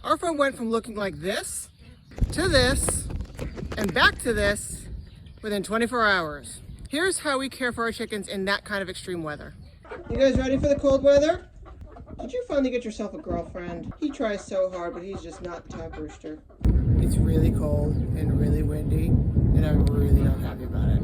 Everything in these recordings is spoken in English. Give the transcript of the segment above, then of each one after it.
Our farm went from looking like this to this and back to this within 24 hours. Here's how we care for our chickens in that kind of extreme weather. You guys ready for the cold weather? Did you finally get yourself a girlfriend? He tries so hard, but he's just not the type rooster. It's really cold and really windy, and I'm really not happy about it.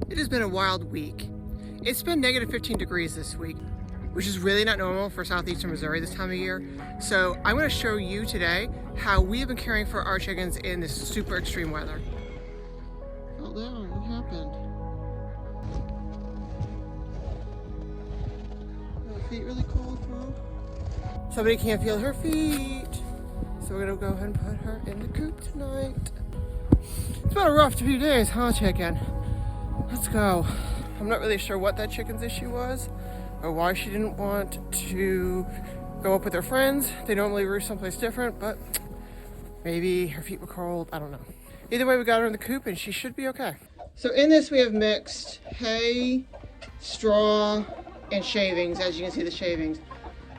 It has been a wild week. It's been negative 15 degrees this week, which is really not normal for southeastern Missouri this time of year. So I'm going to show you today how we have been caring for our chickens in this super extreme weather. Fell down, what happened? Are her feet really cold, bro? Somebody can't feel her feet. So we're going to go ahead and put her in the coop tonight. It's been a rough few days, huh, chicken? Let's go. I'm not really sure what that chicken's issue was or why she didn't want to go up with her friends. They normally roost someplace different, but maybe her feet were cold. I don't know. Either way, we got her in the coop and she should be okay. So in this we have mixed hay, straw, and shavings. As you can see, the shavings.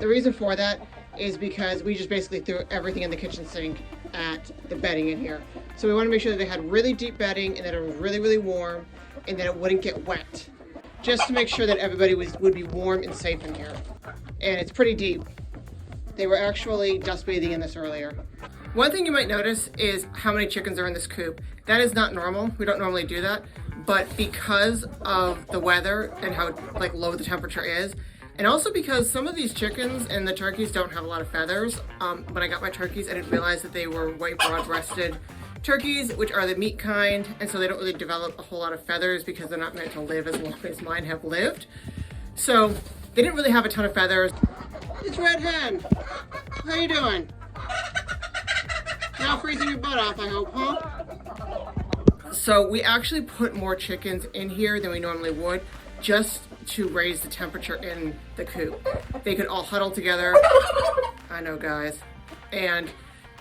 The reason for that is because we just basically threw everything in the kitchen sink at the bedding in here. So we want to make sure that they had really deep bedding and that it was really, really warm and that it wouldn't get wet. Just to make sure that everybody would be warm and safe in here. And it's pretty deep. They were actually dust bathing in this earlier. One thing you might notice is how many chickens are in this coop. That is not normal. We don't normally do that. But because of the weather and how low the temperature is, and also because some of these chickens and the turkeys don't have a lot of feathers. When I got my turkeys, I didn't realize that they were white broad-breasted turkeys, which are the meat kind, and so they don't really develop a whole lot of feathers because they're not meant to live as long as mine have lived. So they didn't really have a ton of feathers. It's Red Hen. How you doing? Now freezing your butt off, I hope, huh? So we actually put more chickens in here than we normally would, just to raise the temperature in the coop. They could all huddle together. I know, guys. And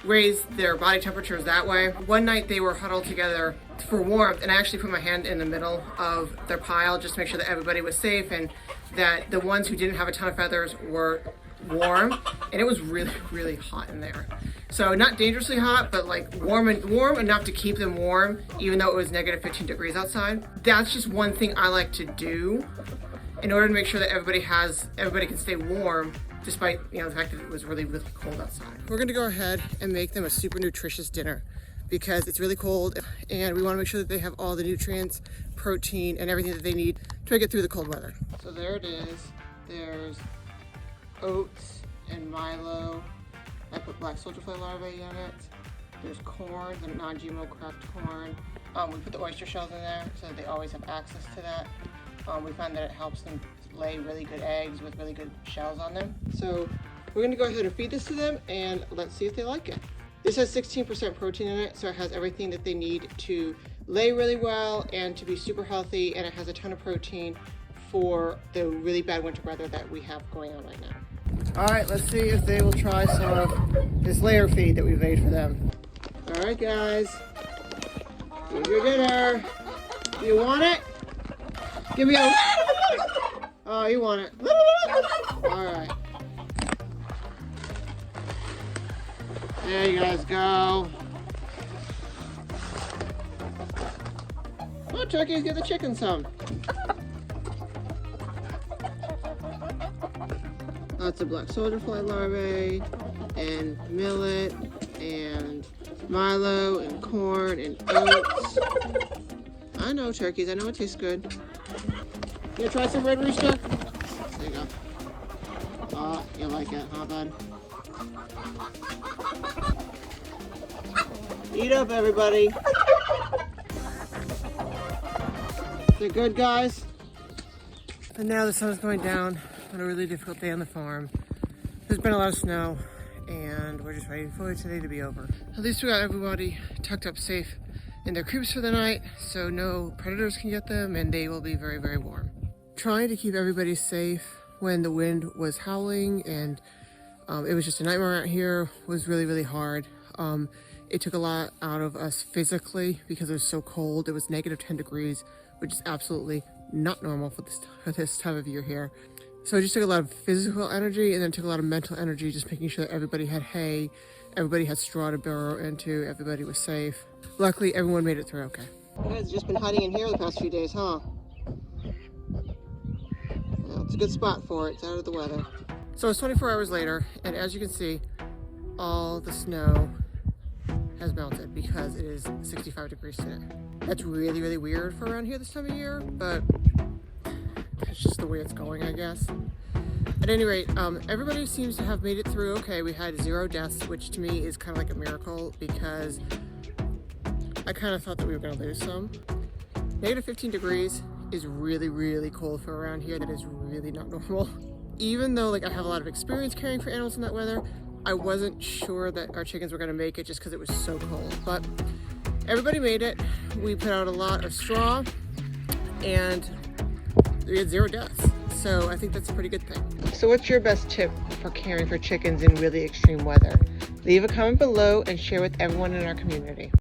raise their body temperatures that way. One night they were huddled together for warmth, and I actually put my hand in the middle of their pile just to make sure that everybody was safe and that the ones who didn't have a ton of feathers were warm, and it was really, really hot in there. So not dangerously hot, but warm enough to keep them warm, even though it was negative 15 degrees outside. That's just one thing I like to do in order to make sure that everybody can stay warm despite the fact that it was really, really cold outside. We're gonna go ahead and make them a super nutritious dinner because it's really cold and we wanna make sure that they have all the nutrients, protein, and everything that they need to make it through the cold weather. So there it is. There's oats and Milo. I put black soldier fly larvae in it. There's corn, the non-GMO cracked corn. We put the oyster shells in there so that they always have access to that. We found that it helps them lay really good eggs with really good shells on them. So we're gonna go ahead and feed this to them and let's see if they like it. This has 16% protein in it, so it has everything that they need to lay really well and to be super healthy, and it has a ton of protein for the really bad winter weather that we have going on right now. All right, let's see if they will try some of this layer feed that we've made for them. All right, guys, here's your dinner. Do you want it? Give me a... Oh, you want it. All right. There you guys go. Oh, turkeys, give the chicken some. Lots of black soldier fly larvae, and millet, and Milo, and corn, and oats. I know, turkeys, I know it tastes good. You gonna try some red rooster? There you go. Oh, you like it, huh, bud? Eat up, everybody. They're good, guys. And now the sun is going down on a really difficult day on the farm. There's been a lot of snow, and we're just waiting for today to be over. At least we got everybody tucked up safe in their coops for the night, so no predators can get them, and they will be very, very warm. Trying to keep everybody safe when the wind was howling and It was just a nightmare out here. It was really, really hard. It took a lot out of us physically because it was so cold. It was negative 10 degrees, which is absolutely not normal for this time of year here. So it just took a lot of physical energy, and then it took a lot of mental energy, just making sure that everybody had hay, everybody had straw to burrow into, everybody was safe. Luckily, everyone made it through okay. You guys have just been hiding in here the past few days, huh? Yeah, it's a good spot for it. It's out of the weather. So it's 24 hours later, and as you can see, all the snow has melted because it is 65 degrees today. That's really, really weird for around here this time of year, but it's just the way it's going, I guess. At any rate, everybody seems to have made it through okay. We had 0 deaths, which to me is kind of like a miracle because I kind of thought that we were going to lose some. Negative 15 degrees is really, really cold for around here. That is really not normal. Even though like I have a lot of experience caring for animals in that weather, I wasn't sure that our chickens were going to make it just because it was so cold. But everybody made it. We put out a lot of straw and we had 0 deaths. So I think that's a pretty good thing. So what's your best tip for caring for chickens in really extreme weather? Leave a comment below and share with everyone in our community.